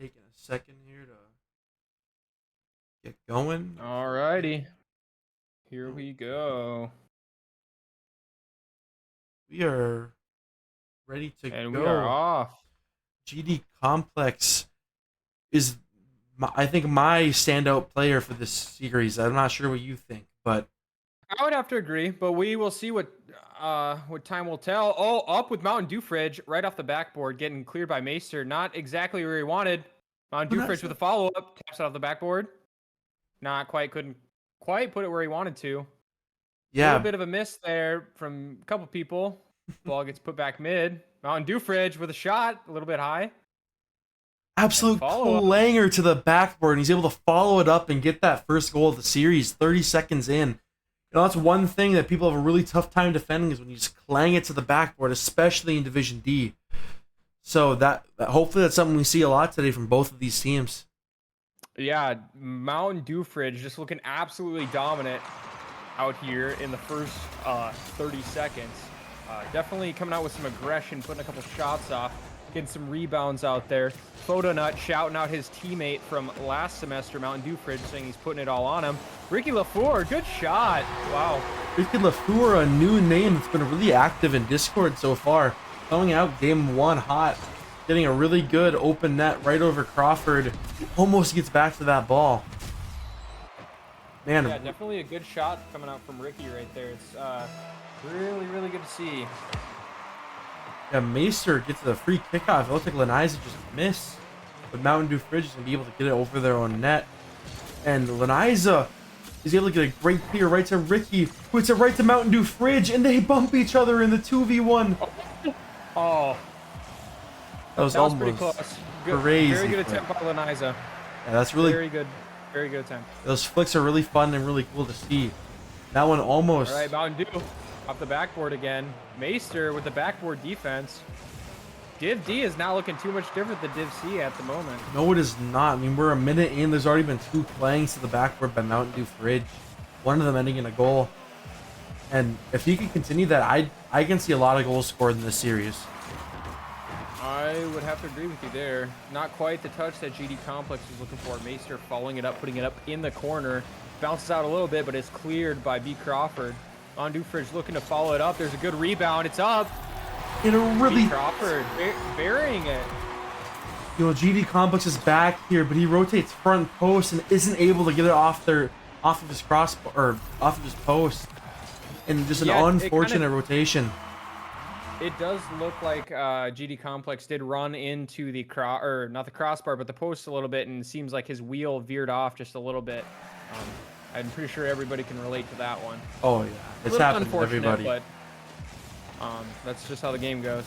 taking a second here to get going. Alrighty. Here we go. We are ready to And go. we are off. GD Complex is, I think, my standout player for this series. I'm not sure what you think, but I would have to agree, but we will see what time will tell. Oh, up with Mountain Dew Fridge right off the backboard, getting cleared by Maester. Not exactly where he wanted. Mountain Dew Fridge with a follow-up, taps it off the backboard. Not quite, couldn't quite put it where he wanted to. A little bit of a miss there from a couple people. Ball gets put back mid. Mountain Dew Fridge with a shot, a little bit high. Absolute clanger to the backboard, and he's able to follow it up and get that first goal of the series 30 seconds in. You know, that's one thing that people have a really tough time defending is when you just clang it to the backboard, especially in Division D. So that hopefully that's something we see a lot today from both of these teams. Yeah, Mountain Dew Fridge just looking absolutely dominant out here in the first 30 seconds. Definitely coming out with some aggression, putting a couple shots off, getting some rebounds out there. Photonut shouting out his teammate from last semester, Mountain Dew Fridge, saying he's putting it all on him. Ricky LaFleur, good shot. Wow. Ricky LaFleur, a new name that's been really active in Discord so far. Coming out game one hot. Getting a really good open net right over Crawford. Almost gets back to that ball. Man. Yeah, definitely a good shot coming out from Ricky right there. It's really, really good to see. Yeah, Maester gets the free kickoff. It looks like Leniza just missed. But Mountain Dew Fridge is going to be able to get it over their own net. And Leniza is able to get a great clear right to Ricky. Puts it right to Mountain Dew Fridge. And they bump each other in the 2v1. Oh. That was almost pretty close. Crazy. Very good attempt by Leniza. Yeah, that's really... Very good attempt. Those flicks are really fun and really cool to see. That one almost... All right, Mountain Dew off the backboard again. Maester with the backboard defense. Div D is not looking too much different than Div C at the moment. No, it is not. I mean, we're a minute in. There's already been 2 clangs to the backboard by Mountain Dew Fridge. One of them ending in a goal. And if he can continue that, I can see a lot of goals scored in this series. I would have to agree with you there. Not quite the touch that GD Complex was looking for. Maester following it up, putting it up in the corner. Bounces out a little bit, but is cleared by B. Crawford. Mountain Dew Fridge looking to follow it up. There's a good rebound. It's up. In a really... B. Crawford burying it. You know, GD Complex is back here, but he rotates front post and isn't able to get it off of his crossbar, or off of his post. And just an unfortunate rotation. It does look like GD Complex did run into the not the crossbar, but the post a little bit, and it seems like his wheel veered off just a little bit. I'm pretty sure everybody can relate to that one. Oh yeah, it's happened to everybody. But that's just how the game goes.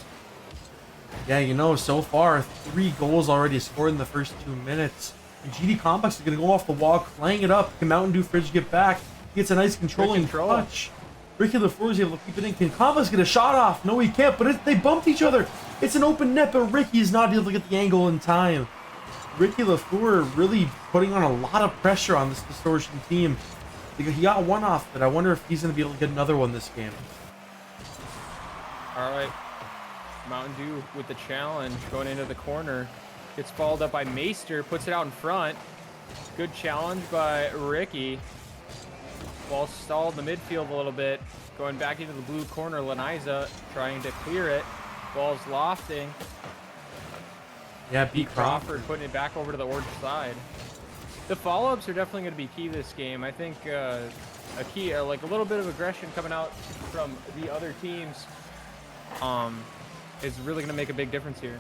Yeah, you know, so far 3 goals already scored in the first 2 minutes. And GD Complex is gonna go off the wall, clang it up. Can Mountain Dew Fridge get back? He gets a nice controlling touch. Ricky LaFleur is able to keep it in. Can Complex get a shot off? No, he can't, but they bumped each other. It's an open net, but Ricky is not able to get the angle in time. Ricky LaFleur really putting on a lot of pressure on this Distortion team. He got one off, but I wonder if he's going to be able to get another one this game. All right. Mountain Dew with the challenge going into the corner. Gets followed up by Maester, puts it out in front. Good challenge by Ricky. Ball stalled in the midfield a little bit. Going back into the blue corner, Leniza trying to clear it. Ball's lofting. Yeah, B. Crawford putting it back over to the orange side. The follow-ups are definitely going to be key this game. I think a key, like a little bit of aggression coming out from the other teams is really going to make a big difference here.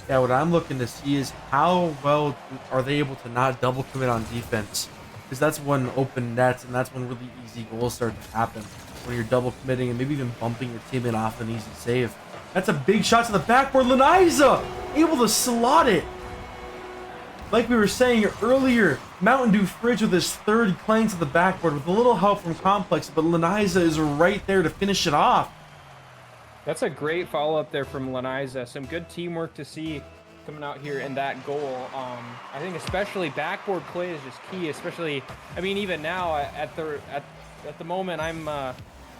Yeah, what I'm looking to see is how well are they able to not double commit on defense. Because that's when open nets and that's when really easy goals start to happen. When you're double committing and maybe even bumping your teammate off an easy save. That's a big shot to the backboard. Leniza able to slot it. Like we were saying earlier, Mountain Dew Fridge with his 3rd clang to the backboard with a little help from Complex, but Leniza is right there to finish it off. That's a great follow-up there from Leniza. Some good teamwork to see coming out here in that goal. I think especially backboard play is just key, especially, I mean, even now at the moment I'm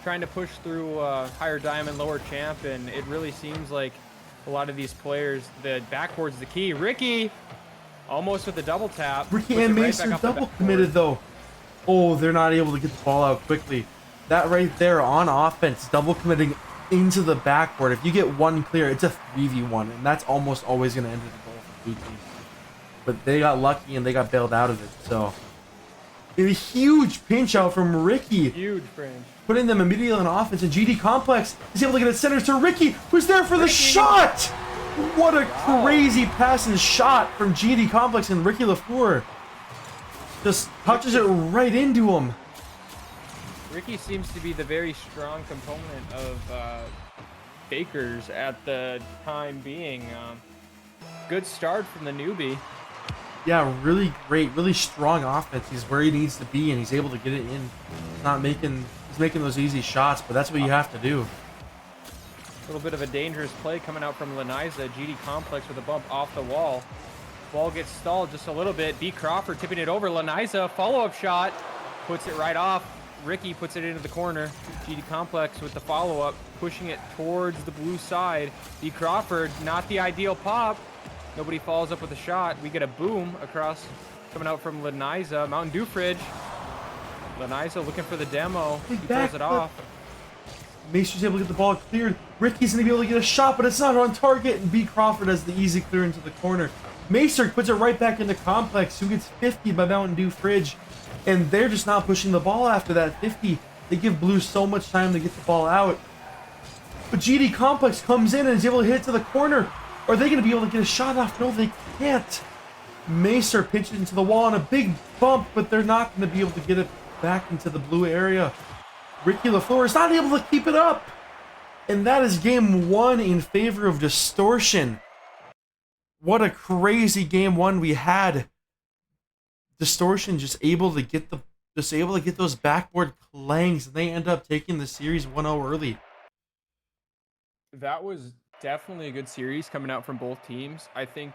trying to push through higher diamond, lower champ, and it really seems like a lot of these players, the backboard's the key. Ricky Almost with the double tap. Ricky Puts and it right Mason back off the double backboard. committed though. Oh, they're not able to get the ball out quickly. That right there on offense, double committing into the backboard. If you get one clear, it's a 3v1, and that's almost always going to end in a goal for blue team. But they got lucky and they got bailed out of it. So a huge pinch out from Ricky. Huge pinch. Putting them immediately on offense, and GD Complex is able to get it centered to Ricky, who's there for the shot! What a crazy pass and shot from GD Complex, and Ricky Lafleur just touches it right into him. Ricky seems to be the very strong component of Fak3rs at the time being. Good start from the newbie. Yeah, really great, really strong offense. He's where he needs to be, and he's able to get it in. He's making those easy shots, but that's what you have to do. A little bit of a dangerous play coming out from Laniza. GD Complex with a bump off the wall. Ball gets stalled just a little bit. B. Crawford tipping it over. Laniza, follow-up shot. Puts it right off. Ricky puts it into the corner. GD Complex with the follow-up, pushing it towards the blue side. B. Crawford, not the ideal pop. Nobody follows up with a shot. We get a boom across coming out from Laniza. Mountain Dew Fridge. Laniza looking for the demo. He throws it off. Mason's able to get the ball cleared. Ricky's going to be able to get a shot, but it's not on target, and B. Crawford has the easy clear into the corner. Macer puts it right back into Complex, who gets 50 by Mountain Dew Fridge, and they're just not pushing the ball after that 50. They give Blue so much time to get the ball out. But GD Complex comes in and is able to hit it to the corner. Are they going to be able to get a shot off? No, they can't. Macer pitches into the wall on a big bump, but they're not going to be able to get it back into the blue area. Ricky Lafleur is not able to keep it up. And that is game one in favor of Distortion. What a crazy game one we had. Distortion just able to get those backboard clangs, and they end up taking the series 1-0 early. That was definitely a good series coming out from both teams. I think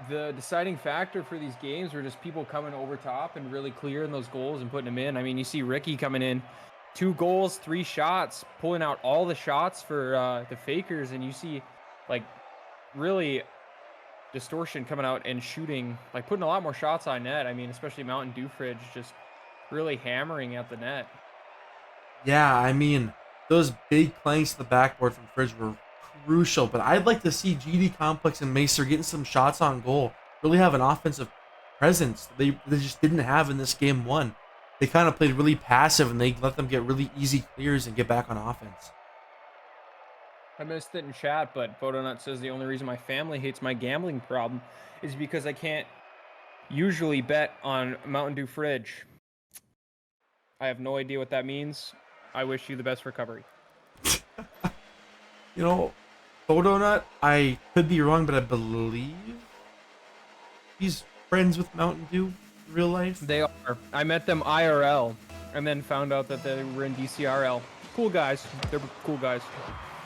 the deciding factor for these games were just people coming over top and really clearing those goals and putting them in. I mean, you see Ricky coming in, 2 goals, 3 shots, pulling out all the shots for the Fak3rs, and you see like really Distortion coming out and shooting, like putting a lot more shots on net. I mean, especially Mountain Dew Fridge just really hammering at the net. Yeah, I mean, those big clanks to the backboard from Fridge were crucial, but I'd like to see GD Complex and Macer getting some shots on goal, really have an offensive presence they just didn't have in this game one. They kind of played really passive, and they let them get really easy clears and get back on offense. I missed it in chat, but Photonut says the only reason my family hates my gambling problem is because I can't usually bet on Mountain Dew Fridge. I have no idea what that means. I wish you the best recovery. You know, Photonut, I could be wrong, but I believe he's friends with Mountain Dew in real life. They are. I met them IRL and then found out that they were in DCRL. Cool guys. They're cool guys.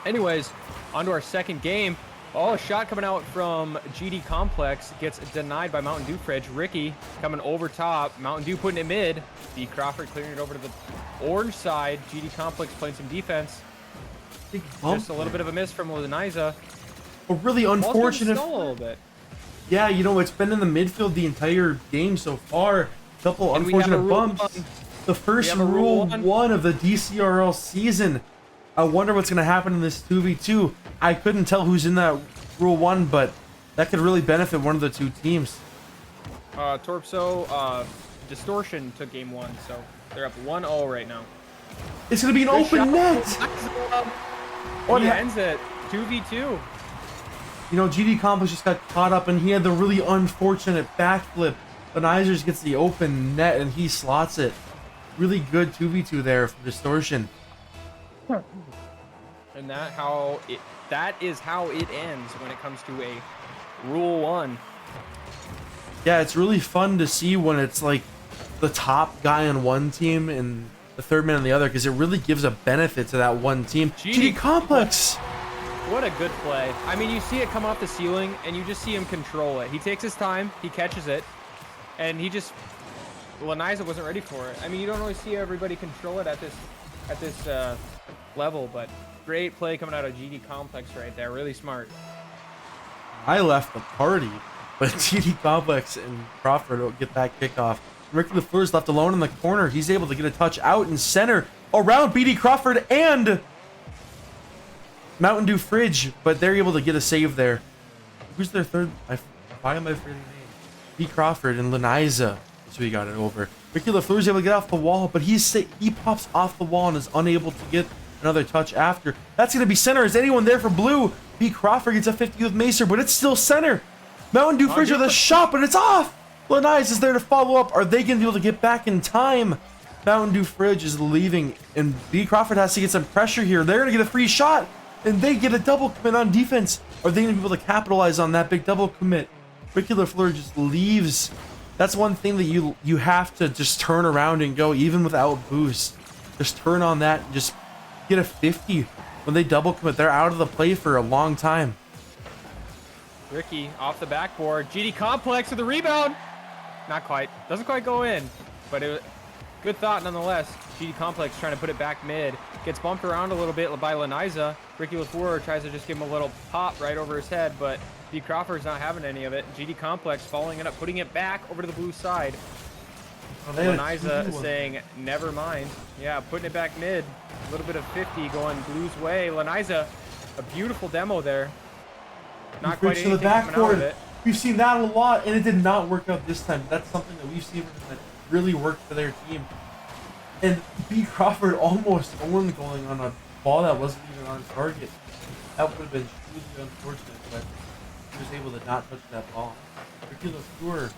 Anyways, on to our second game. Oh, a shot coming out from GD Complex gets denied by Mountain Dew Fridge. Ricky coming over top. Mountain Dew putting it mid. B. Crawford clearing it over to the orange side. GD Complex playing some defense. Just a little bit of a miss from Laniza. A really unfortunate. A little bit. Yeah, you know, it's been in the midfield the entire game so far. A couple unfortunate bumps. The first Rule 1 of the DCRL season. I wonder what's going to happen in this 2v2. I couldn't tell who's in that Rule 1, but that could really benefit one of the two teams. Torpso, Distortion took game 1, so they're up 1-0 right now. It's going to be an open net! He ends it 2v2. You know, GD Complex just got caught up, and he had the really unfortunate backflip. But Izers gets the open net, and he slots it. Really good 2v2 there from Distortion. And that is how it ends when it comes to a Rule 1. Yeah, it's really fun to see when it's like the top guy on one team and the third man on the other, because it really gives a benefit to that one team. GD Complex! What a good play. I mean, you see it come off the ceiling, and you just see him control it. He takes his time, he catches it, and he just... Laniza wasn't ready for it. I mean, you don't always see everybody control it at this level, but great play coming out of GD Complex right there. Really smart. I left the party, but GD Complex and Crawford will get that kickoff. Ricky LaFleur's left alone in the corner. He's able to get a touch out in center around BD Crawford and Mountain Dew Fridge, but they're able to get a save there. Who's their third? Why am I forgetting the name? B Crawford and Leniza. So he got it over. Ricky LaFleur's able to get off the wall, but he pops off the wall and is unable to get another touch after. That's going to be center. Is anyone there for blue? B Crawford gets a 50 with Macer, but it's still center. Mountain Dew Fridge with a shot, but it's off. Leniza is there to follow up. Are they going to be able to get back in time? Mountain Dew Fridge is leaving, and B Crawford has to get some pressure here. They're going to get a free shot, and they get a double commit on defense. Are they going to be able to capitalize on that big double commit? Ricky LaFleur just leaves. That's one thing that you have to just turn around and go, even without boost. Just turn on that and just get a 50. When they double commit, they're out of the play for a long time. Ricky off the backboard. GD Complex with the rebound. Not quite. Doesn't quite go in, but it was good thought nonetheless. GD Complex trying to put it back mid. Gets bumped around a little bit by Leniza. Ricky LaFleur tries to just give him a little pop right over his head, but B Crawford's not having any of it. GD Complex following it up, putting it back over to the blue side. Leniza saying, never mind. Yeah, putting it back mid. A little bit of 50 going blue's way. Leniza, a beautiful demo there. Not quite anything coming out of it. We've seen that a lot, and it did not work out this time. That's something that we've seen that really worked for their team. And B Crawford almost owned going on a ball that wasn't even on target. That would have been truly unfortunate, but he was able to not touch that ball. Ricky LaFleur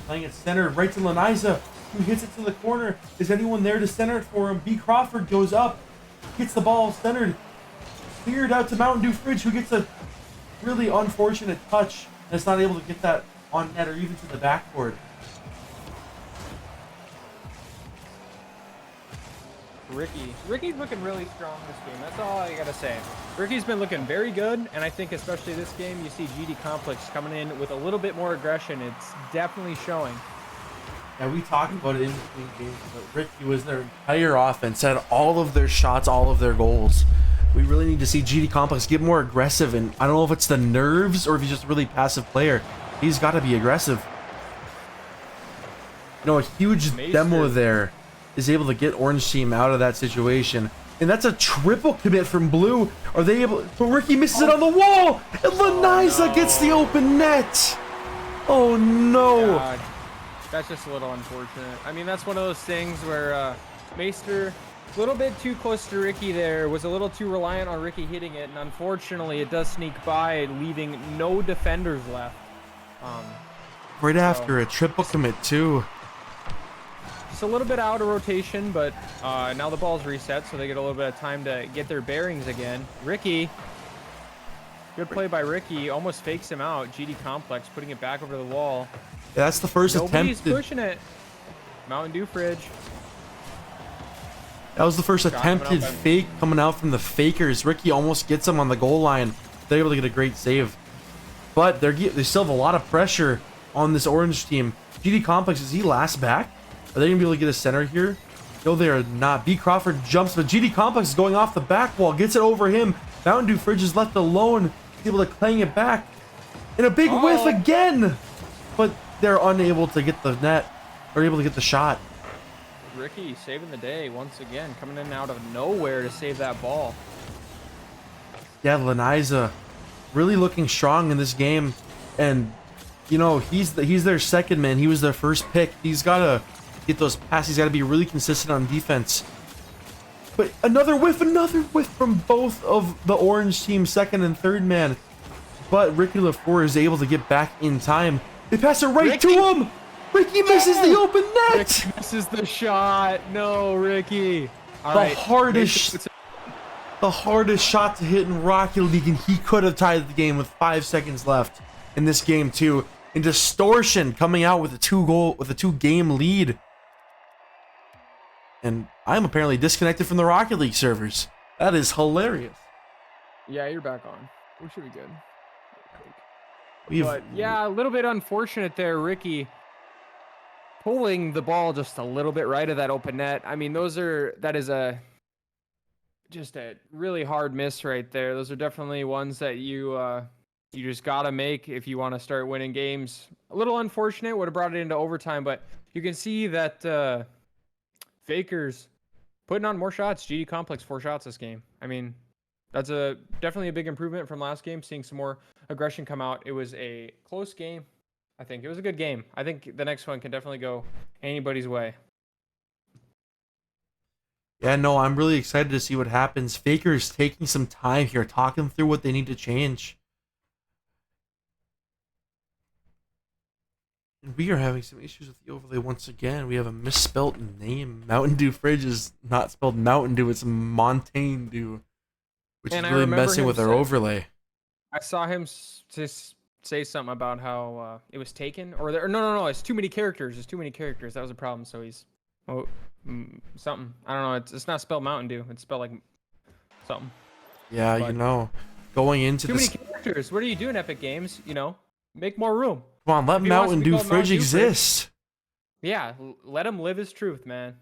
playing it center right to Leniza, who hits it to the corner. Is anyone there to center it for him? B Crawford goes up, gets the ball centered, cleared out to Mountain Dew Fridge, who gets a really unfortunate touch and is not able to get that on net or even to the backboard. Ricky's looking really strong this game. That's all I gotta say. Ricky's been looking very good, and I think especially this game, you see GD Complex coming in with a little bit more aggression. It's definitely showing. Yeah, we talked about it in between games, but Ricky was their entire offense, had all of their shots, all of their goals. We really need to see GD Complex get more aggressive, and I don't know if it's the nerves or if he's just a really passive player. He's got to be aggressive. You know, a huge demo there is able to get Orange Team out of that situation. And that's a triple commit from Blue. Are they able? But Ricky misses it on the wall, and Leniza gets the open net. Oh no. God. That's just a little unfortunate. I mean, that's one of those things where Maester, a little bit too close to Ricky there, was a little too reliant on Ricky hitting it, and unfortunately it does sneak by, leaving no defenders left. Right after a triple commit too. Just a little bit out of rotation, but now the ball's reset, so they get a little bit of time to get their bearings again. Ricky, good play by Ricky, almost fakes him out. GD Complex putting it back over the wall. Yeah, that's the first Nobody's attempt. pushing it. Mountain Dew Fridge. That was the first attempted fake coming out from the Fakers. Ricky almost gets him on the goal line. They're able to get a great save. But they still have a lot of pressure on this Orange team. GD Complex, is he last back? Are they going to be able to get a center here? No, they are not. B Crawford jumps, but GD Complex is going off the back wall. Gets it over him. Mountain Dew Fridge is left alone. He's able to clang it back. And a big whiff again. But they're unable to get the net. Or able to get the shot. Ricky saving the day once again, coming in out of nowhere to save that ball. Yeah, Leniza really looking strong in this game, and you know he's their second man. He was their first pick. He's got to get those passes. He's got to be really consistent on defense. But another whiff from both of the Orange team's second and third man. But Ricky LaFleur is able to get back in time. They pass it right to him. Ricky misses the open net. Ricky misses the shot. No, Ricky. The hardest shot to hit in Rocket League, and he could have tied the game with 5 seconds left in this game too. And Distortion coming out with a 2-game lead. And I'm apparently disconnected from the Rocket League servers. That is hilarious. Yeah, you're back on. We should be good. But yeah, a little bit unfortunate there, Ricky. Pulling the ball just a little bit right of that open net. I mean, that is just a really hard miss right there. Those are definitely ones that you you just gotta make if you want to start winning games. A little unfortunate, would have brought it into overtime, but you can see that Fak3rs putting on more shots. GD Complex 4 shots this game. I mean, that's definitely a big improvement from last game. Seeing some more aggression come out. It was a close game. I think it was a good game. I think the next one can definitely go anybody's way. Yeah, no, I'm really excited to see what happens. Fak3rs taking some time here, talking through what they need to change. And we are having some issues with the overlay once again. We have a misspelt name. Mountain Dew Fridge is not spelled Mountain Dew, it's Montaigne Dew, which is really messing with our overlay. I saw him just say something about how it was taken, or no, it's too many characters. There's too many characters. That was a problem. So he's something. I don't know. It's not spelled Mountain Dew. It's spelled like something. Yeah, but you know, going into too many characters. What are you doing, Epic Games? You know, make more room. Come on, let Mountain Dew Fridge exist. Yeah, let him live his truth, man.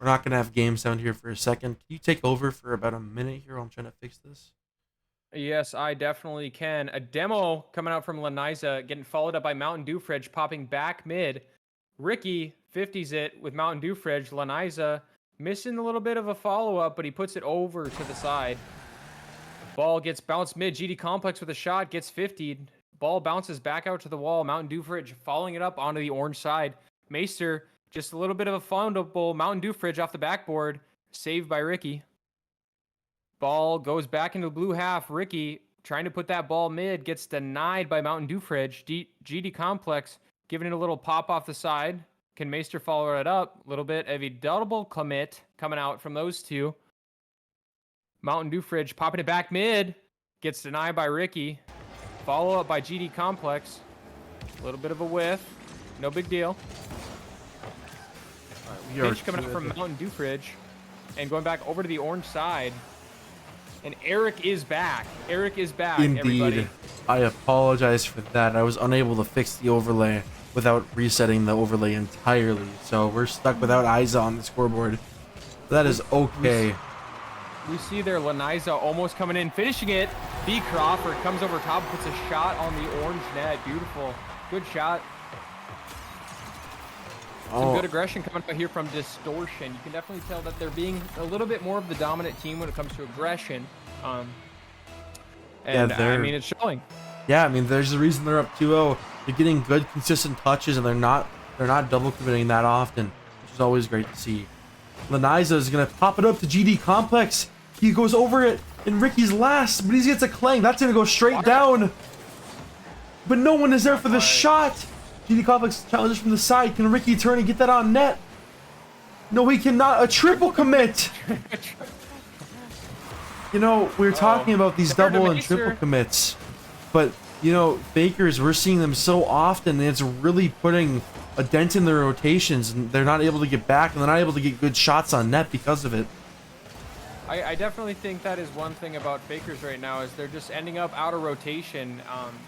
We're not gonna have game sound here for a second. Can you take over for about a minute here while I'm trying to fix this? Yes, I definitely can. A demo coming out from Laniza, getting followed up by Mountain Dew Fridge, popping back mid. Ricky 50s it with Mountain Dew Fridge. Laniza missing a little bit of a follow-up, but he puts it over to the side. Ball gets bounced mid. GD Complex with a shot, gets 50'd. Ball bounces back out to the wall. Mountain Dew Fridge following it up onto the orange side. Maester, just a little bit of a foundable Mountain Dew Fridge off the backboard. Saved by Ricky. Ball goes back into the blue half. Ricky trying to put that ball mid. Gets denied by Mountain Dew Fridge. GD Complex giving it a little pop off the side. Can Maester follow it up? A little bit of a double commit coming out from those two. Mountain Dew Fridge popping it back mid. Gets denied by Ricky. Follow up by GD Complex. A little bit of a whiff. No big deal. Pitch coming up from Mountain Dew Fridge. And going back over to the orange side. And Eric is back. Eric is back, Indeed. everybody. I apologize for that. I was unable to fix the overlay without resetting the overlay entirely. So we're stuck without Isa on the scoreboard. That is okay. We see there Laniza almost coming in, finishing it. B. Crawford comes over top, puts a shot on the orange net. Beautiful. Good shot. Some good aggression coming out here from Distortion. You can definitely tell that they're being a little bit more of the dominant team when it comes to aggression. And I mean, it's showing. Yeah, I mean, there's a reason they're up 2-0. They're getting good, consistent touches, and they're not double committing that often, which is always great to see. Laniza is gonna pop it up to GD Complex. He goes over it, and Ricky's last, but he gets a clang. That's gonna go straight down. But no one is there for the shot. GD Complex challenges from the side. Can Ricky turn and get that on net? No, he cannot. A triple commit. You know, we're talking about these double and triple commits, but you know, Fak3rs, we're seeing them so often, and it's really putting a dent in their rotations, and they're not able to get back, and they're not able to get good shots on net because of it. I definitely think that is one thing about Fak3rs right now, is they're just ending up out of rotation,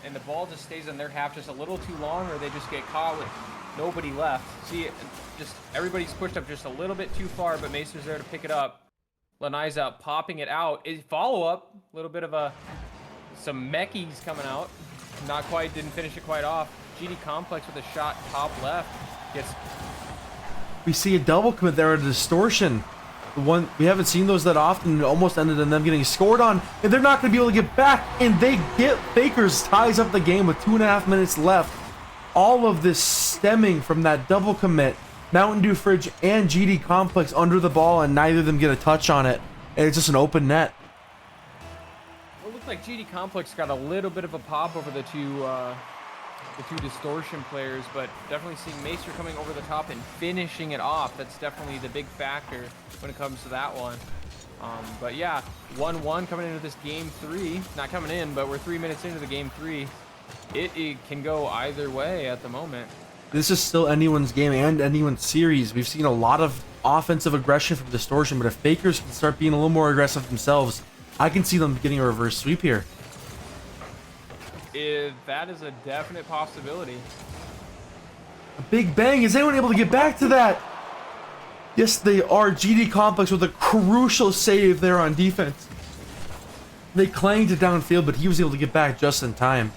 and the ball just stays in their half just a little too long, or they just get caught with nobody left. See, just everybody's pushed up just a little bit too far, but Macer's there to pick it up. Laniza popping it out. Follow up, a little bit of some meckies coming out. Not quite, didn't finish it quite off. GD Complex with a shot top left. We see a double commit there at Distortion. The one we haven't seen those that often. It almost ended in them getting scored on, and they're not going to be able to get back. And they get Fak3rs ties up the game with 2.5 minutes left. All of this stemming from that double commit. Mountain Dew Fridge and GD Complex under the ball, and neither of them get a touch on it. And it's just an open net. It looked like GD Complex got a little bit of a pop over the two Distortion players, but definitely seeing Maester coming over the top and finishing it off. That's definitely the big factor when it comes to that one. But yeah, 1-1 coming into this game 3. Not coming in, but we're 3 minutes into the game 3. It can go either way at the moment. This is still anyone's game and anyone's series. We've seen a lot of offensive aggression from Distortion, but if Fak3rs can start being a little more aggressive themselves, I can see them getting a reverse sweep here. That is a definite possibility. A big bang. Is anyone able to get back to that? Yes, they are. GD Complex with a crucial save there on defense. They clanged it downfield, but he was able to get back just in time.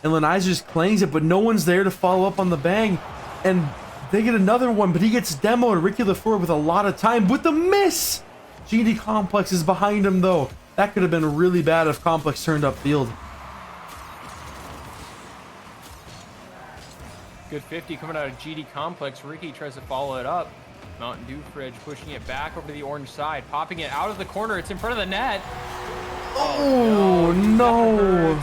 and Lanaiza just clangs it, but no one's there to follow up on the bang. And they get another one, but he gets demoed. Ricky LaFleur with a lot of time with the miss. GD Complex is behind him though. That could have been really bad if Complex turned upfield. Good 50 coming out of GD Complex. Ricky tries to follow it up. Mountain Dew Fridge pushing it back over to the orange side, popping it out of the corner. It's in front of the net. Oh no.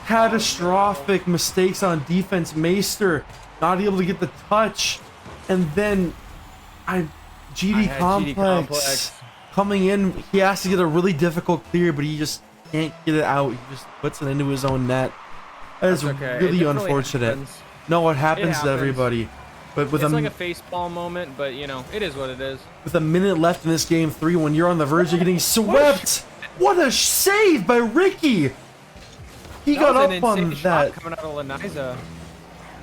Catastrophic mistakes on defense. Meister not able to get the touch. And then GD Complex coming in. He has to get a really difficult clear, but he just can't get it out. He just puts it into his own net. That is really unfortunate. No, it happens to everybody. But with it's like a facepalm moment, but you know, it is what it is. With a minute left in this game 3, when you're on the verge of getting swept. What a save by Ricky! He got up on that. Coming out of Lanaiza.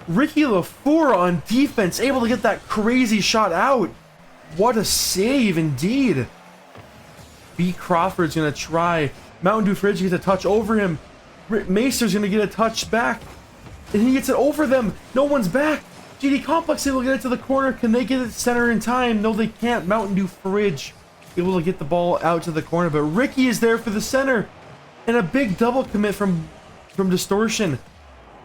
Ricky LaFleur on defense, able to get that crazy shot out. What a save indeed. B. Crawford's gonna try. Mountain Dew Fridge gets a touch over him. Meister's gonna get a touch back. And he gets it over them. No one's back. GD Complex able to get it to the corner. Can they get it center in time? No, they can't. Mountain Dew Fridge able to get the ball out to the corner. But Ricky is there for the center. And a big double commit from Distortion.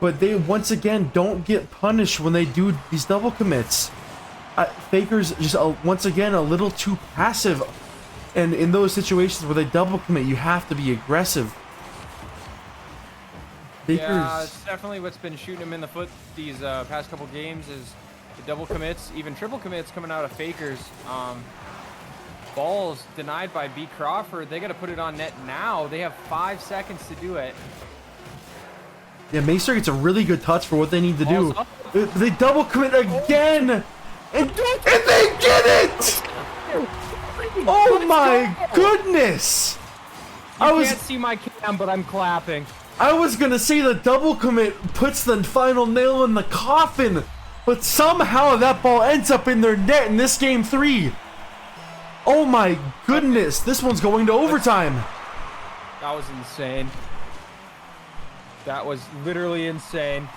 But they once again don't get punished when they do these double commits. Fak3rs just once again a little too passive. And in those situations where they double commit, you have to be aggressive. Yeah, it's definitely what's been shooting him in the foot these past couple games is the double commits, even triple commits coming out of Fak3rs. Balls denied by B. Crawford. They got to put it on net now. They have 5 seconds to do it. Yeah, Meister gets a really good touch for what they need to do. They double commit again, and they get it! Oh my goodness! You can't see my cam, but I'm clapping. I was gonna say the double commit puts the final nail in the coffin, but somehow that ball ends up in their net in this game 3. Oh my goodness, this one's going to overtime. That was insane. That was literally insane.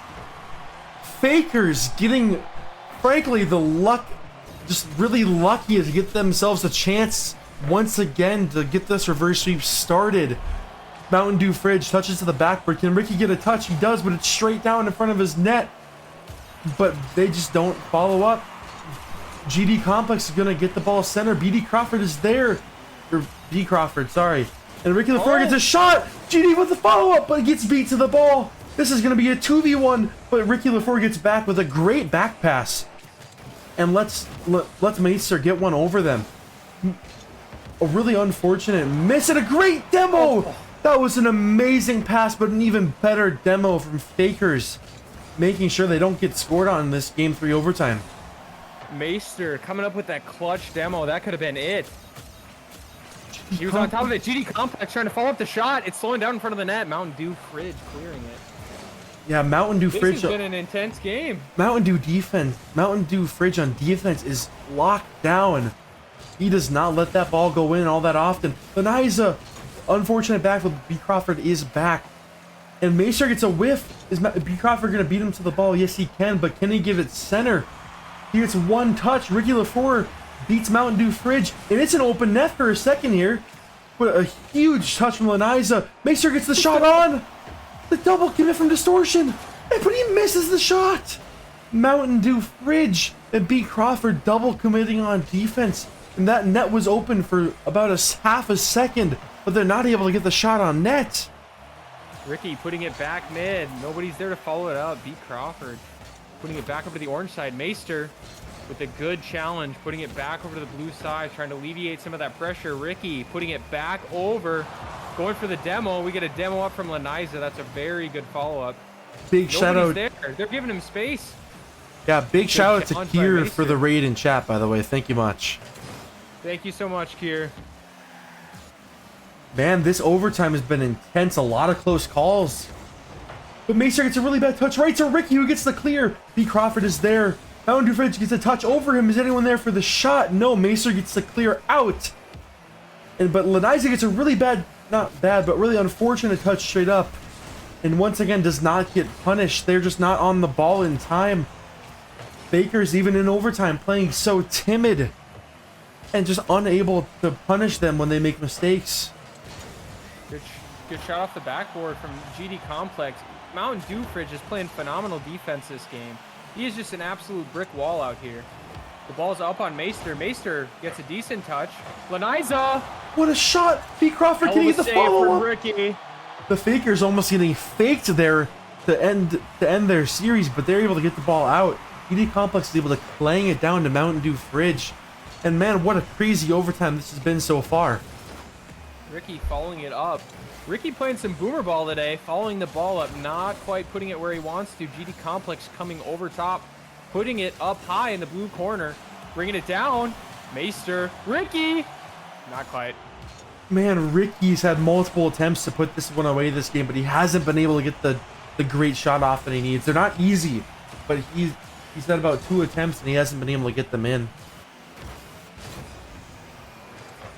Fak3rs getting, frankly, the luck, just really lucky to get themselves a chance once again to get this reverse sweep started. Mountain Dew Fridge touches to the backboard. Can Ricky get a touch? He does, but it's straight down in front of his net. But they just don't follow up. GD Complex is going to get the ball center. BD Crawford is there. Or B. Crawford, sorry. And Ricky LaFleur gets a shot. GD with the follow-up, but gets beat to the ball. This is going to be a 2v1, but Ricky LaFleur gets back with a great back pass. And let's Meister get one over them. A really unfortunate miss and a great demo. That was an amazing pass, but an even better demo from Fak3rs, making sure they don't get scored on in this game 3 overtime. Meister coming up with that clutch demo. That could have been it. He was on top of it. GD Complex trying to follow up the shot. It's slowing down in front of the net. Mountain Dew Fridge clearing it. Yeah, Mountain Dew Fridge. This has been an intense game. Mountain Dew defense. Mountain Dew Fridge on defense is locked down. He does not let that ball go in all that often. Lanaiza, unfortunate backflip. B. Crawford is back. And Meister gets a whiff. Is B. Crawford going to beat him to the ball? Yes, he can, but can he give it center? He gets one touch. Ricky LaFleur beats Mountain Dew Fridge, and it's an open net for a second here. But a huge touch from Lanaiza. Meister gets the shot on. The double commit from Distortion. But he misses the shot. Mountain Dew Fridge and B. Crawford double committing on defense. And that net was open for about half a second, but they're not able to get the shot on net. Ricky putting it back mid. Nobody's there to follow it up. B. Crawford putting it back over to the orange side. Meister with a good challenge, putting it back over to the blue side, trying to alleviate some of that pressure. Ricky putting it back over, going for the demo. We get a demo up from Lanaiza. That's a very good follow-up. Big shout out. There. They're giving him space. Yeah, big shout out to Kier for the raid in chat, by the way. Thank you much. Thank you so much, Kier. Man, this overtime has been intense. A lot of close calls. But Meister gets a really bad touch right to Ricky, who gets the clear. B. Crawford is there. Mountain Dew Fridge gets a touch over him. Is anyone there for the shot? No, Meister gets the clear out. But Lanaiza gets a really bad, not bad, but really unfortunate touch straight up. and once again does not get punished. They're just not on the ball in time. Fak3rs, even in overtime, playing so timid and just unable to punish them when they make mistakes. Good shot off the backboard from GD Complex. Mountain Dew Fridge is playing phenomenal defense this game. He is just an absolute brick wall out here. The ball's up on Maister. Maister gets a decent touch. Lanaiza! What a shot! B. Crawford can get the follow-up. Ricky. The Fak3rs almost getting faked there to end their series, but they're able to get the ball out. GD Complex is able to clang it down to Mountain Dew Fridge. And man, what a crazy overtime this has been so far. Ricky following it up. Ricky playing some boomer ball today, following the ball up, not quite putting it where he wants to. GD Complex coming over top, putting it up high in the blue corner, bringing it down. Maister, Ricky, not quite. Man, Ricky's had multiple attempts to put this one away this game, but he hasn't been able to get the great shot off that he needs. They're not easy, but he's had about 2 attempts and he hasn't been able to get them in.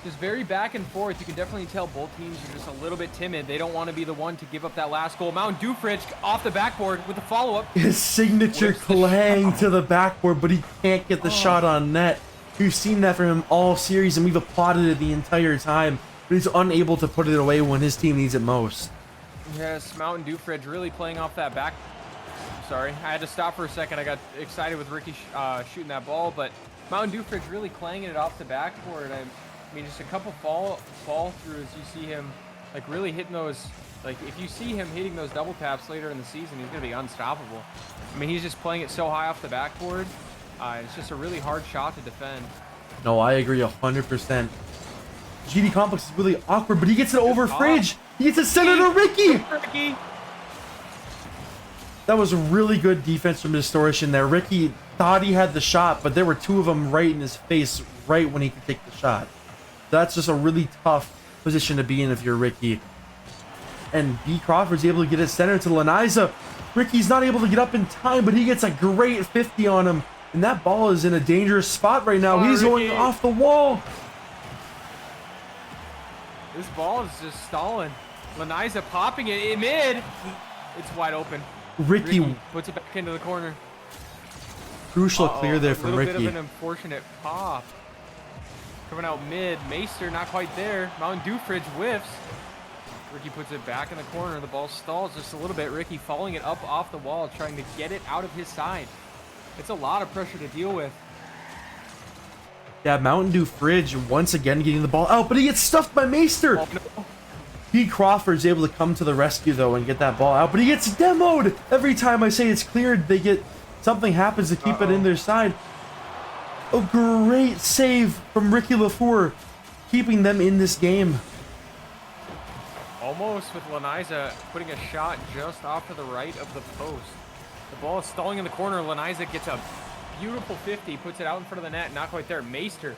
Just very back and forth. You can definitely tell both teams are just a little bit timid. They don't want to be the one to give up that last goal. Mountain Dew Fridge off the backboard with the follow-up. His signature clang to the backboard, but he can't get the shot on net. We've seen that from him all series, and we've applauded it the entire time. But he's unable to put it away when his team needs it most. Yes, Mountain Dew Fridge really playing off that back. Sorry, I had to stop for a second. I got excited with Ricky shooting that ball, but Mountain Dew Fridge really clanging it off the backboard. I mean, just a couple fall throughs. You see him like really hitting those. Like if you see him hitting those double taps later in the season, he's gonna be unstoppable. I mean, he's just playing it so high off the backboard. It's just a really hard shot to defend. No, I agree 100%. GD Complex is really awkward, but he gets it over Fridge. He gets it center to Ricky. That was a really good defense from Distortion there. Ricky thought he had the shot, but there were 2 of them right in his face right when he could take the shot. That's just a really tough position to be in if you're Ricky. And B. Crawford's able to get it center to Lanaiza. Ricky's not able to get up in time, but he gets a great 50 on him. And that ball is in a dangerous spot right now. He's going off the wall. This ball is just stalling. Lanaiza popping it in mid. It's wide open. Ricky puts it back into the corner. Crucial clear there from Ricky. A little bit of an unfortunate pop. Coming out mid. Maister not quite there. Mountain Dew Fridge whiffs. Ricky puts it back in the corner. The ball stalls just a little bit. Ricky following it up off the wall, trying to get it out of his side. It's a lot of pressure to deal with. Yeah, Mountain Dew Fridge once again getting the ball out, but he gets stuffed by Maister. Oh, no. B. Crawford's able to come to the rescue though and get that ball out, but he gets demoed. Every time I say it's cleared, they get something happens to keep it in their side. A great save from Ricky LaFleur, keeping them in this game. Almost with Lanaiza putting a shot just off to the right of the post. The ball is stalling in the corner. Lanaiza gets a beautiful 50, puts it out in front of the net. Not quite there. Maister,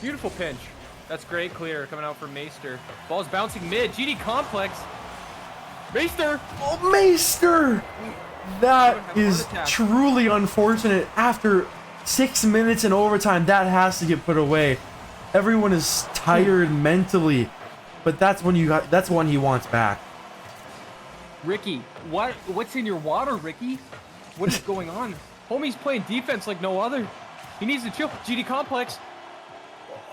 beautiful pinch. That's great clear coming out from Maister. Ball's bouncing mid. GD Complex. Maister. Oh, Maister! That is truly unfortunate. After 6 minutes in overtime, that has to get put away. Everyone is tired mentally, but that's when he wants back. Ricky, what's in your water, Ricky? What is going on? Homie's playing defense like no other. He needs to chill. GD Complex.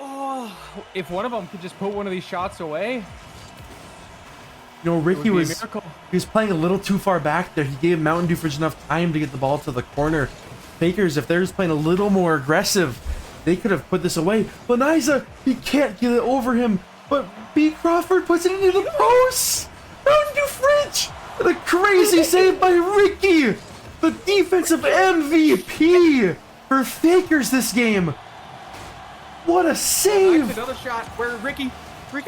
Oh, if one of them could just put one of these shots away. You know, Ricky was playing a little too far back there. He gave Mountain Dew Fridge enough time to get the ball to the corner. Fak3rs, if they're just playing a little more aggressive, they could have put this away. Lanaiza, he can't get it over him, but B. Crawford puts it into the post. Mountain Dew Fridge, and a crazy save by Ricky, the defensive MVP for Fak3rs this game. What a save! Another shot where Ricky. Good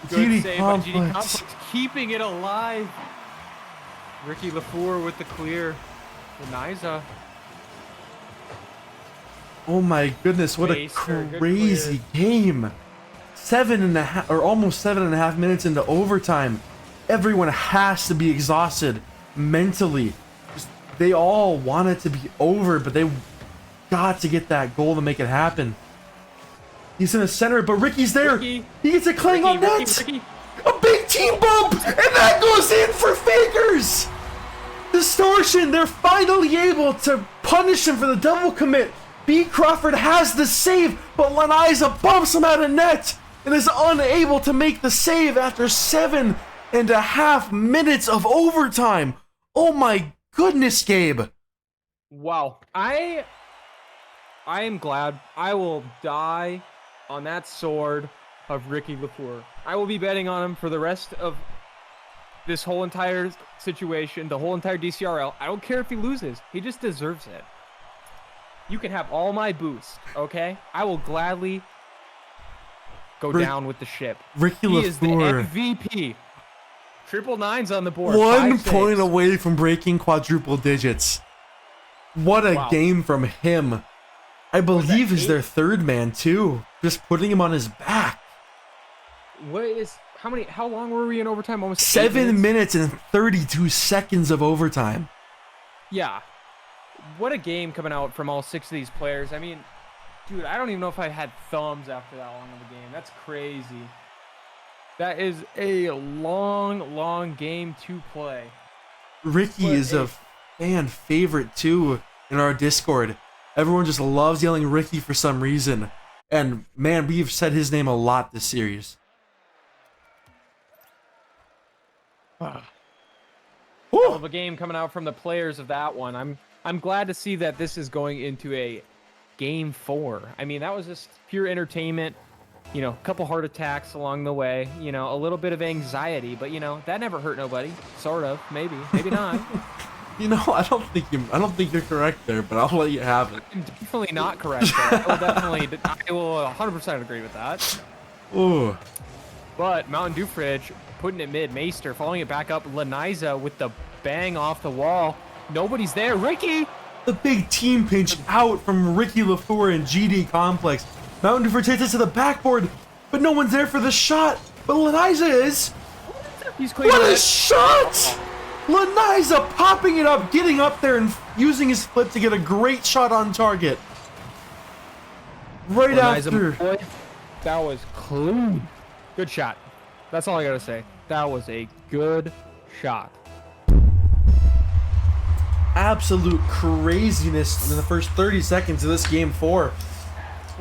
GD save Complex. by GD Complex, keeping it alive. Ricky LaFleur with the clear. Lanaiza. Oh my goodness, what a crazy game. 7.5 or almost 7.5 minutes into overtime. Everyone has to be exhausted mentally. They all want it to be over, but they got to get that goal to make it happen. He's in the center, but Ricky's there. He gets a clang on net. A big team bump, and that goes in for Fak3rs. Distortion, they're finally able to punish him for the double commit. B. Crawford has the save, but Lanaiza bumps him out of net and is unable to make the save after 7.5 minutes of overtime. Oh my goodness, Gabe. Wow. I am glad. I will die on that sword of Ricky Lafleur. I will be betting on him for the rest of this whole entire situation, the whole entire DCRL. I don't care if he loses. He just deserves it. You can have all my boost, okay? I will gladly go down with the ship. Ricky He Lafleur is the MVP. Triple nines on the board. 1 5 point saves. away from breaking quadruple digits. What a game from him. I believe is their third man too. Just putting him on his back. How long were we in overtime? Almost 7 minutes and 32 seconds of overtime. Yeah. What a game coming out from all 6 of these players. I mean, dude, I don't even know if I had thumbs after that long of a game. That's crazy. That is a long game to play. Ricky is a fan favorite too in our Discord. Everyone just loves yelling Ricky for some reason. And man, we've said his name a lot this series. Hell of a game coming out from the players of that one. I'm glad to see that this is going into a game 4. I mean, that was just pure entertainment. You know, a couple heart attacks along the way. You know, a little bit of anxiety, but you know that never hurt nobody. Sort of, maybe not. You know, I don't think you're correct there, but I'll let you have it. I'm definitely not correct there. I will 100% agree with that. Ooh. But Mountain Dew Fridge putting it mid. Meister following it back up. Lanaiza with the bang off the wall. Nobody's there. Ricky! The big team pinch out from Ricky Lafleur and GD Complex. Mountain Dew Fridge takes it to the backboard, but no one's there for the shot. But Lanaiza is. He's clean. What a shot! Lanaiza popping it up, getting up there and using his flip to get a great shot on target. Right after. Boy, that was clean. Good shot. That's all I gotta say. That was a good shot. Absolute craziness in the first 30 seconds of this game 4.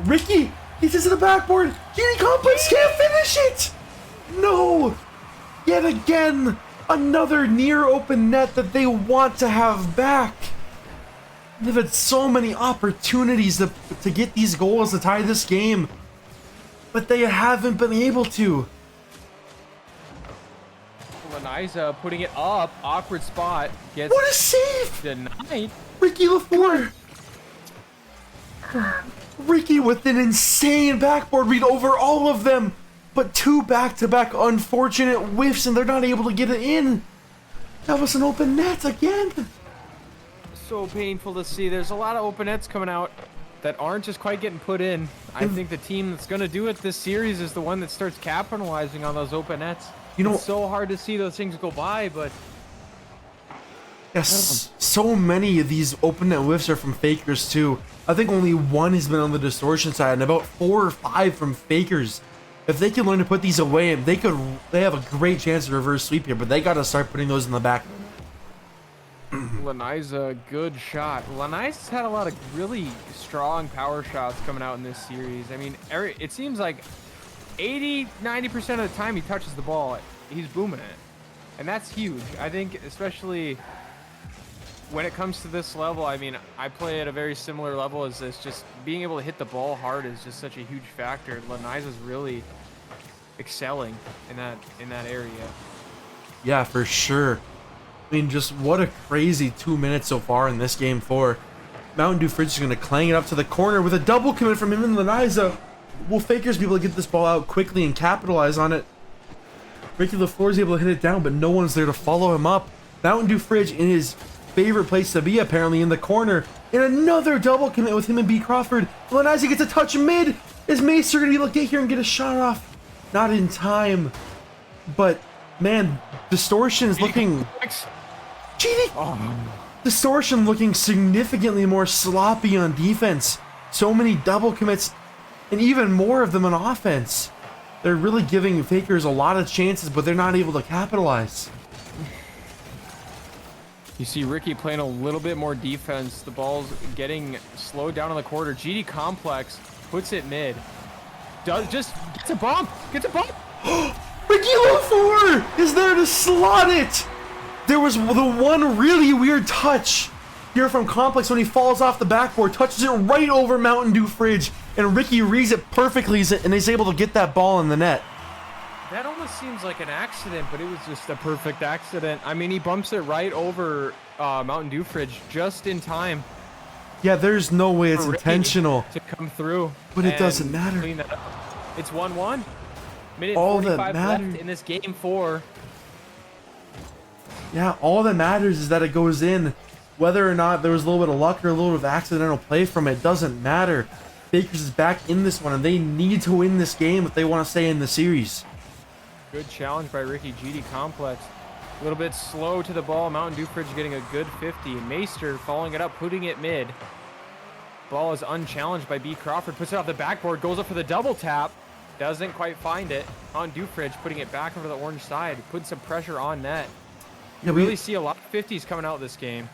Ricky, he sits to the backboard. GD Complex can't finish it. No. Yet again, another near open net that they want to have back. They've had so many opportunities to get these goals to tie this game, but they haven't been able to. Lanaiza putting it up, awkward spot, gets What a save! denied. Ricky Lafleur. Ricky with an insane backboard read over all of them, but 2 back-to-back unfortunate whiffs and they're not able to get it in. That was an open net again. So painful to see. There's a lot of open nets coming out that aren't just quite getting put in. I think the team that's going to do it this series is the one that starts capitalizing on those open nets. You know, it's so hard to see those things go by, but yes, so many of these open net whiffs are from Fak3rs too. I think only 1 has been on the Distortion side and about 4 or 5 from Fak3rs. If they can learn to put these away, they have a great chance to reverse sweep here, but they got to start putting those in the back. Lanaiza, good shot. Lanaiza's had a lot of really strong power shots coming out in this series. I mean, it seems like 80-90% of the time he touches the ball, he's booming it. And that's huge. I think especially when it comes to this level, I mean, I play at a very similar level as this. Just being able to hit the ball hard is just such a huge factor. Lanaiza's really excelling in that area. Yeah, for sure. I mean, just what a crazy 2 minutes so far in this game 4. Mountain Dew Fridge is going to clang it up to the corner with a double commit from him and Lanaiza. Will Fak3rs be able to get this ball out quickly and capitalize on it? Ricky Lafleur is able to hit it down, but no one's there to follow him up. Mountain Dew Fridge in his favorite place to be, apparently, in the corner. And another double commit with him and B. Crawford. Lanaiza gets a touch mid. Is Meister going to be able to get here and get a shot off? Not in time. But, man, Distortion is looking... Distortion looking significantly more sloppy on defense. So many double commits, and even more of them on offense. They're really giving Fak3rs a lot of chances, but they're not able to capitalize. You see Ricky playing a little bit more defense. The ball's getting slowed down in the quarter. GD Complex puts it mid. Just gets a bump. Gets a bump. Ricky Low4 is there to slot it. There was the one really weird touch here from Complex when he falls off the backboard, touches it right over Mountain Dew Fridge, and Ricky reads it perfectly and is able to get that ball in the net. That almost seems like an accident, but it was just a perfect accident. I mean, he bumps it right over Mountain Dew Fridge just in time. Yeah, there's no way it's Ricky intentional to come through. But it doesn't matter. Clean that up. It's 1-1. Minute All 45 that matters left in this game 4. Yeah, all that matters is that it goes in. Whether or not there was a little bit of luck or a little bit of accidental play from it, doesn't matter. Fak3rs is back in this one, and they need to win this game if they want to stay in the series. Good challenge by Ricky. GD Complex. A little bit slow to the ball. Mountain Dew Fridge getting a good 50. Meister following it up, putting it mid. Ball is unchallenged by B. Crawford. Puts it off the backboard. Goes up for the double tap. Doesn't quite find it. Mountain Dew Fridge putting it back over the orange side. Putting some pressure on net. You really see a lot of 50s coming out this game.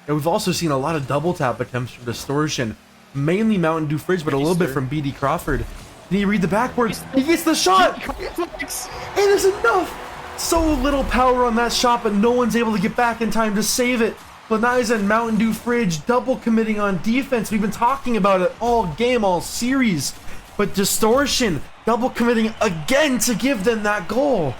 And we've also seen a lot of double tap attempts from Distortion. Mainly Mountain Dew Fridge, but a little bit from BD Crawford. Can he read the backboard? He gets the shot! It is enough! So little power on that shot, but no one's able to get back in time to save it. Lanaiza and Mountain Dew Fridge double committing on defense. We've been talking about it all game, all series. But Distortion double committing again to give them that goal.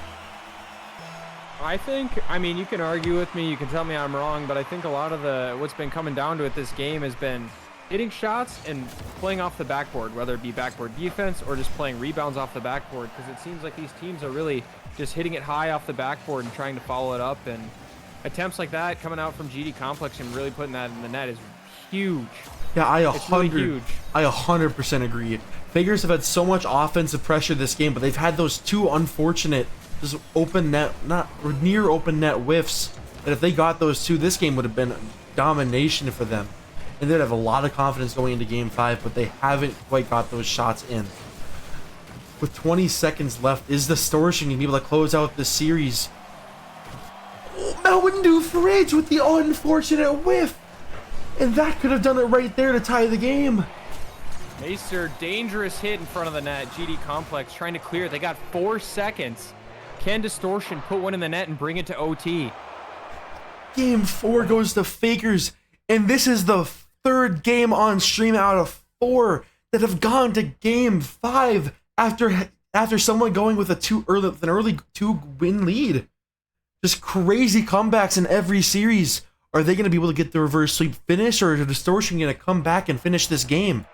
I mean, you can argue with me, you can tell me I'm wrong, but I think a lot of what's been coming down to it this game has been hitting shots and playing off the backboard, whether it be backboard defense or just playing rebounds off the backboard, because it seems like these teams are really just hitting it high off the backboard and trying to follow it up, and attempts like that coming out from GD Complex and really putting that in the net is huge. Yeah, It's really huge. I 100% agree. Fak3rs have had so much offensive pressure this game, but they've had those two unfortunate just open net, not near open net whiffs, that if they got those two, this game would have been domination for them. And they'd have a lot of confidence going into game 5, but they haven't quite got those shots in. With 20 seconds left, is Distortion going to be able to close out this series? Oh, Mountain Dew Fridge with the unfortunate whiff! And that could have done it right there to tie the game. Meister, dangerous hit in front of the net. GD Complex trying to clear. They got 4 seconds. Can Distortion put one in the net and bring it to OT? Game 4 goes to Fak3rs, and this is the third game on stream out of 4 that have gone to game 5 after someone going with an early 2-win lead. Just crazy comebacks in every series. Are they going to be able to get the reverse sweep finish, or is Distortion going to come back and finish this game?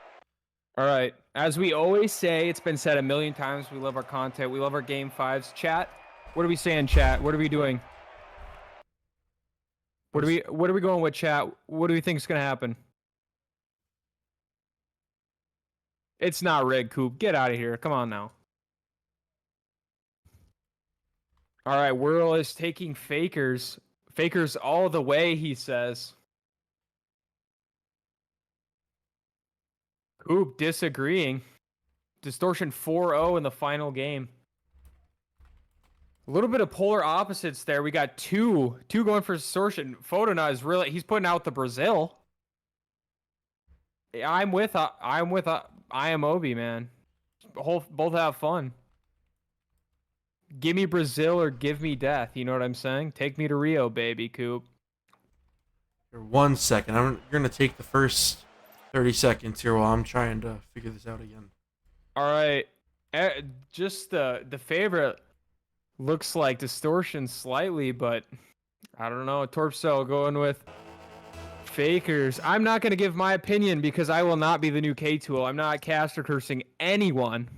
All right. As we always say, it's been said a million times, we love our content. We love our game 5s. Chat, what are we saying, chat? What are we doing? What are we going with, chat? What do we think is going to happen? It's not rigged, Coop. Get out of here. Come on now. All right, Whirl is taking Fak3rs. Fak3rs all the way, he says. Coop disagreeing. Distortion 4-0 in the final game. A little bit of polar opposites there. We got two going for Distortion. Fodona is really, he's putting out the Brazil. I'm with IMOB, man. Both have fun. Give me Brazil or give me death. You know what I'm saying? Take me to Rio, baby, Coop. For 1 second. You're going to take the first 30 seconds here while I'm trying to figure this out again. All right. Just the favorite looks like Distortion slightly, but I don't know. Torpso going with Fak3rs. I'm not going to give my opinion because I will not be the new K-Tool. I'm not caster cursing anyone.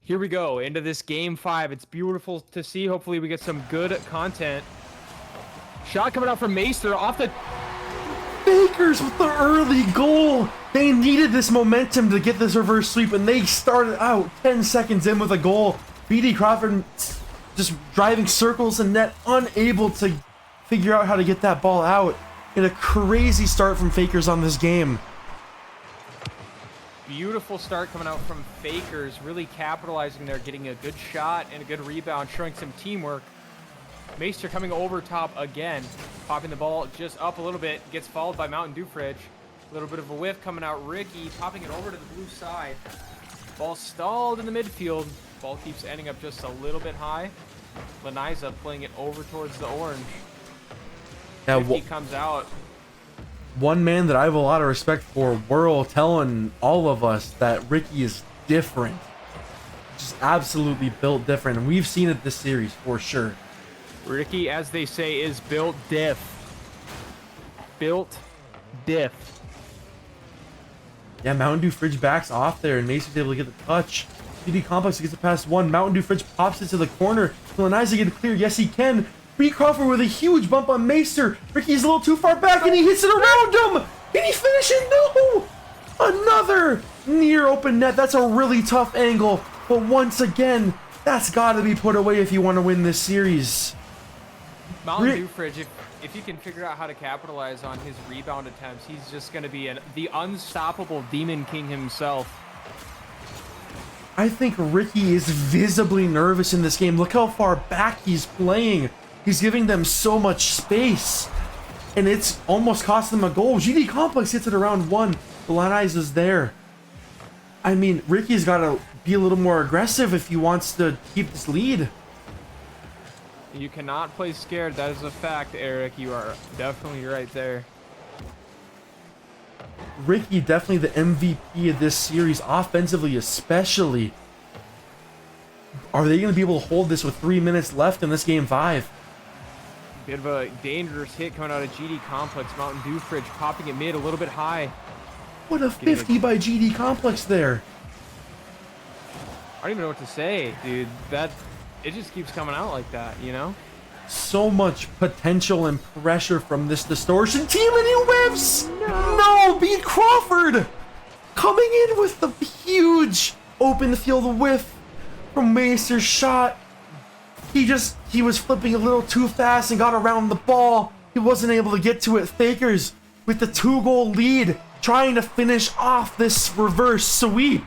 Here we go into this game 5. It's beautiful to see. Hopefully we get some good content. Shot coming out from Meister off the... Fak3rs with the early goal. They needed this momentum to get this reverse sweep, and they started out 10 seconds in with a goal. BD Crawford just driving circles in net, unable to figure out how to get that ball out. In a crazy start from Fak3rs on this game. Beautiful start coming out from Fak3rs, really capitalizing there, getting a good shot and a good rebound, showing some teamwork. Maester coming over top again, popping the ball just up a little bit, gets followed by Mountain Dew Fridge. A little bit of a whiff coming out. Ricky popping it over to the blue side. Ball stalled in the midfield. Ball keeps ending up just a little bit high. Laniza playing it over towards the orange. Yeah, he comes out. One man that I have a lot of respect for, Whirl, telling all of us that Ricky is different. Just absolutely built different. And we've seen it this series for sure. Ricky, as they say, is built diff. Built diff. Yeah, Mountain Dew Fridge backs off there, and Mason's able to get the touch. GD Complex gets it past one. Mountain Dew Fridge pops it to the corner. Laniza get it clear. Yes, he can. Bree Crawford with a huge bump on Maester. Ricky's a little too far back, and he hits it around him. Can he finish it? No! Another near open net. That's a really tough angle. But once again, that's got to be put away if you want to win this series. Mountain Dew Fridge, if you can figure out how to capitalize on his rebound attempts, he's just going to be the unstoppable Demon King himself. I think Ricky is visibly nervous in this game. Look how far back he's playing. He's giving them so much space. And it's almost cost them a goal. GD Complex hits it around one. Laniza is there. I mean, Ricky's got to be a little more aggressive if he wants to keep this lead. You cannot play scared. That is a fact, Eric. You are definitely right there. Ricky definitely the MVP of this series, offensively especially. Are they going to be able to hold this with 3 minutes left in this game 5? Bit of a dangerous hit coming out of GD Complex. Mountain Dew Fridge popping it mid a little bit high. What a 50 by GD Complex there. I don't even know what to say, dude. It just keeps coming out like that, you know? So much potential and pressure from this Distortion team, and he whiffs! No, beat Crawford! Coming in with the huge open field whiff from Maester's shot. He was flipping a little too fast and got around the ball. He wasn't able to get to it. Fak3rs with the 2-goal lead, trying to finish off this reverse sweep.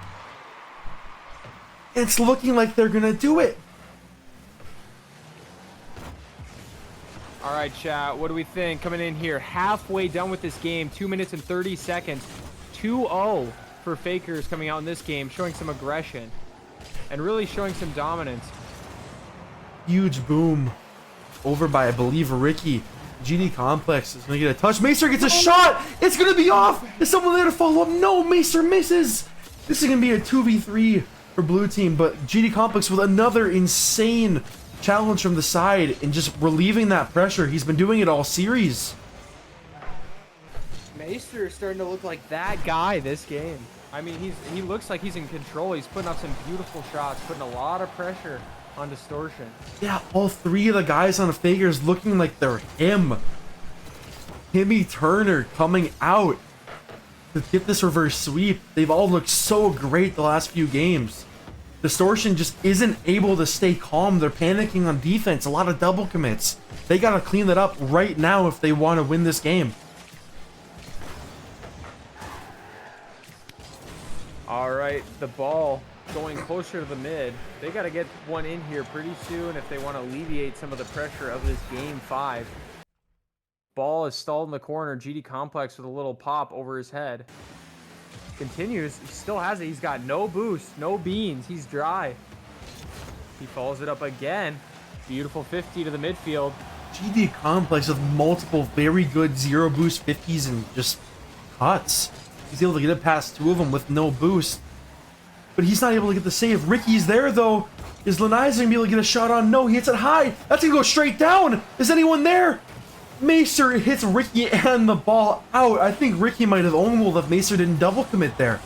It's looking like they're gonna do it. All right, chat, what do we think? Coming in here, halfway done with this game, 2 minutes and 30 seconds. 2-0 for Fak3rs coming out in this game, showing some aggression and really showing some dominance. Huge boom over by, I believe, Ricky. GD Complex is going to get a touch. Maester gets a shot. It's going to be off. Is someone there to follow up? No, Maester misses. This is going to be a 2v3 for blue team, but GD Complex with another insane challenge from the side and just relieving that pressure. He's been doing it all series. Maester is starting to look like that guy this game. I mean, he looks like he's in control. He's putting up some beautiful shots, putting a lot of pressure on Distortion. Yeah, all three of the guys on the Fak3rs looking like they're him. Timmy Turner coming out to get this reverse sweep. They've all looked so great the last few games. Distortion just isn't able to stay calm. They're panicking on defense. A lot of double commits. They got to clean that up right now if they want to win this game. All right, the ball going closer to the mid. They got to get one in here pretty soon if they want to alleviate some of the pressure of this game 5. Ball is stalled in the corner. GD Complex with a little pop over his head. Continues. He still has it. He's got no boost, no beans. He's dry. He follows it up again. Beautiful 50 to the midfield. GD Complex with multiple very good zero boost 50s and just cuts. He's able to get it past 2 of them with no boost. But he's not able to get the save. Ricky's there though. Is Laniza gonna be able to get a shot on? No, he hits it high. That's gonna go straight down. Is anyone there? Maester hits Ricky and the ball out. I think Ricky might have owned goal if Maester didn't double commit there.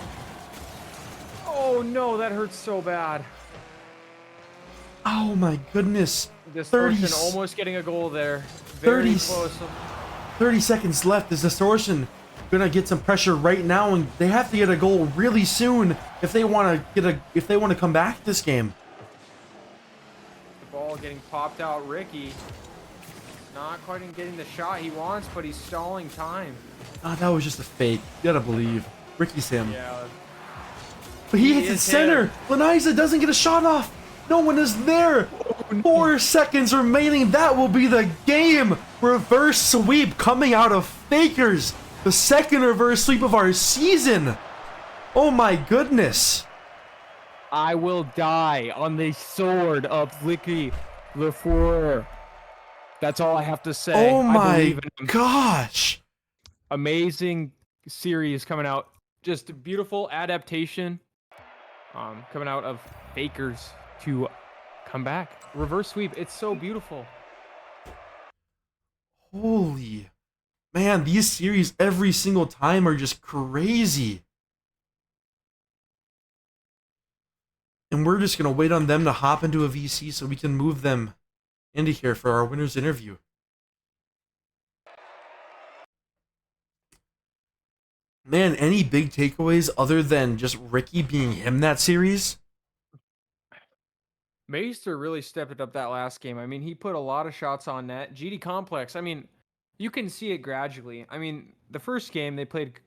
Oh no, that hurts so bad. Oh my goodness. Distortion almost getting a goal there. Very close. 30 seconds left. Is Distortion gonna get some pressure right now, and they have to get a goal really soon if they want to come back this game. The ball getting popped out. Ricky not quite getting the shot he wants, but he's stalling time. Ah, that was just a fake. You gotta believe. Ricky's him. Yeah, But he hits it center. Laniza doesn't get a shot off. No one is there. 4 seconds remaining. That will be the game. Reverse sweep coming out of Fak3rs. The second reverse sweep of our season. Oh my goodness. I will die on the sword of Ricky Lafleur. That's all I have to say. Oh my gosh. Amazing series coming out. Just a beautiful adaptation coming out of Fak3rs to come back. Reverse sweep. It's so beautiful. Holy man, these series every single time are just crazy. And we're just going to wait on them to hop into a VC so we can move them into here for our winner's interview. Man, any big takeaways other than just Ricky being him that series? Maester really stepped it up that last game. I mean, he put a lot of shots on net. GD Complex, I mean, you can see it gradually. I mean, the first game, they played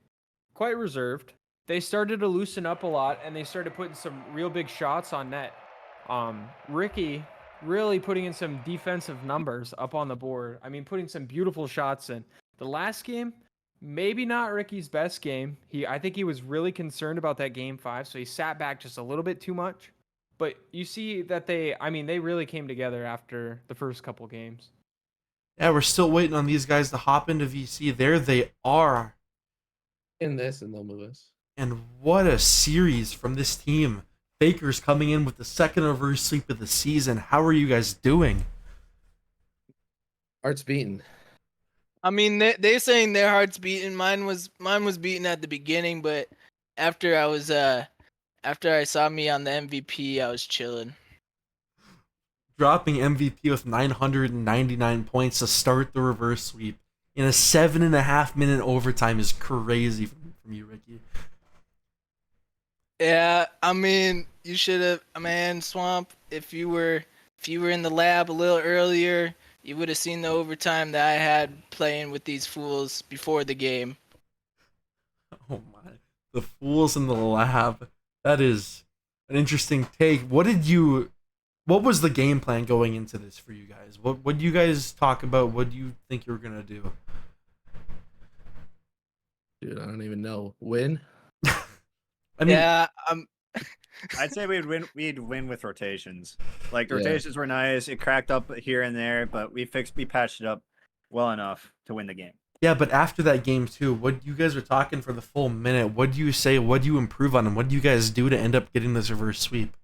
quite reserved. They started to loosen up a lot, and they started putting some real big shots on net. Ricky really putting in some defensive numbers up on the board. I mean, putting some beautiful shots in. The last game, maybe not Ricky's best game. I think he was really concerned about that game 5, so he sat back just a little bit too much. But you see that they really came together after the first couple games. Yeah, we're still waiting on these guys to hop into VC. There they are. In this, and they'll move us. And what a series from this team. Fak3rs coming in with the second reverse sweep of the season. How are you guys doing? Heart's beating. I mean, they're saying their heart's beating. Mine was beating at the beginning, but after I saw me on the MVP, I was chilling. Dropping MVP with 999 points to start the reverse sweep in a 7.5 minute overtime is crazy from you, Ricky. Yeah, I mean, you should have, man, Swamp. If you were in the lab a little earlier, you would have seen the overtime that I had playing with these fools before the game. Oh my, the fools in the lab. That is an interesting take. What was the game plan going into this for you guys? What did you guys talk about? What do you think you were gonna do? Dude, I don't even know. Win? I mean, Yeah, I'd say we'd win with rotations. Like rotations were nice. It cracked up here and there, but we patched it up well enough to win the game. yeah, but after that game too, what you guys were talking for the full minute, what do you say? What do you improve on, and what do you guys do to end up getting this reverse sweep?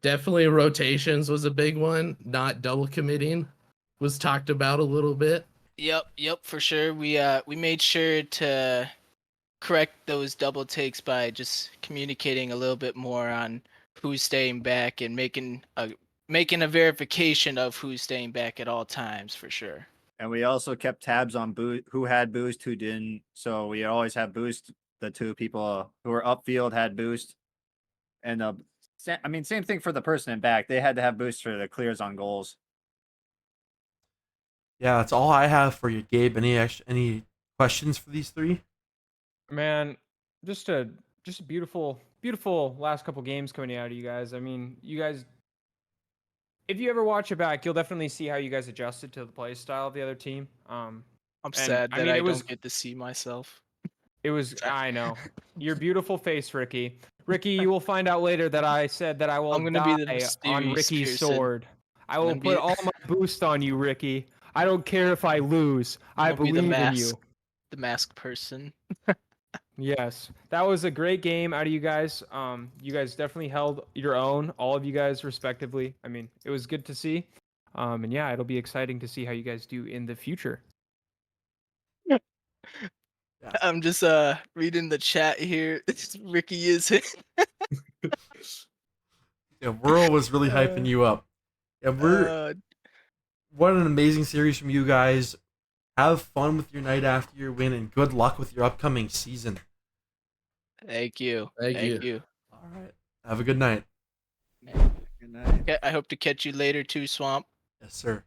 Definitely rotations was a big one. Not double committing was talked about a little bit. yep, for sure. We made sure to correct those double takes by just communicating a little bit more on who's staying back and making a verification of who's staying back at all times for sure. And we also kept tabs on who had boost, who didn't. So we always had boost. The two people who were upfield had boost. And same thing for the person in back. They had to have boost for the clears on goals. Yeah, that's all I have for you, Gabe. Any questions for these three? Man, just a beautiful last couple games coming out of you guys. I mean, you guys, if you ever watch it back, you'll definitely see how you guys adjusted to the play style of the other team. I'm sad that I don't get to see myself. I know. Your beautiful face, Ricky. Ricky, you will find out later that I said that I will die be the on Ricky's person. sword. I will put all my boost on you, Ricky. I don't care if I lose. I believe in you. The masked person. Yes, that was a great game out of you guys. You guys definitely held your own, all of you guys respectively. I mean, it was good to see. And yeah, it'll be exciting to see how you guys do in the future. I'm just reading the chat here. Ricky is hit. Yeah, Whirl was really hyping you up. Yeah, what an amazing series from you guys. Have fun with your night after your win, and good luck with your upcoming season. Thank you. Thank you. All right. Have a good night. Good night. I hope to catch you later too, Swamp. Yes, sir.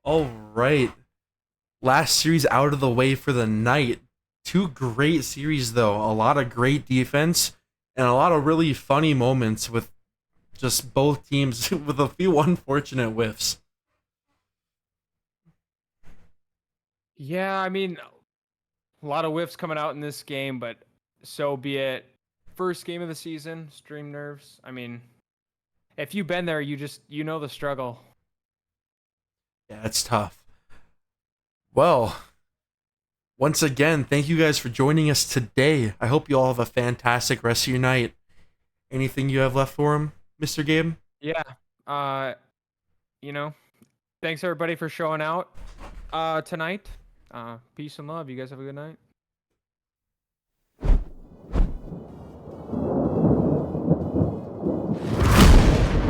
All right. Last series out of the way for the night. Two great series, though. A lot of great defense and a lot of really funny moments with just both teams with a few unfortunate whiffs. Yeah, I mean, a lot of whiffs coming out in this game, but so be it. First game of the season, stream nerves. I mean, if you've been there, you know the struggle. Yeah, it's tough. Well, once again, thank you guys for joining us today. I hope you all have a fantastic rest of your night. Anything you have left for him, Mr. Gabe? Yeah. Thanks everybody for showing out tonight. Peace and love. You guys have a good night.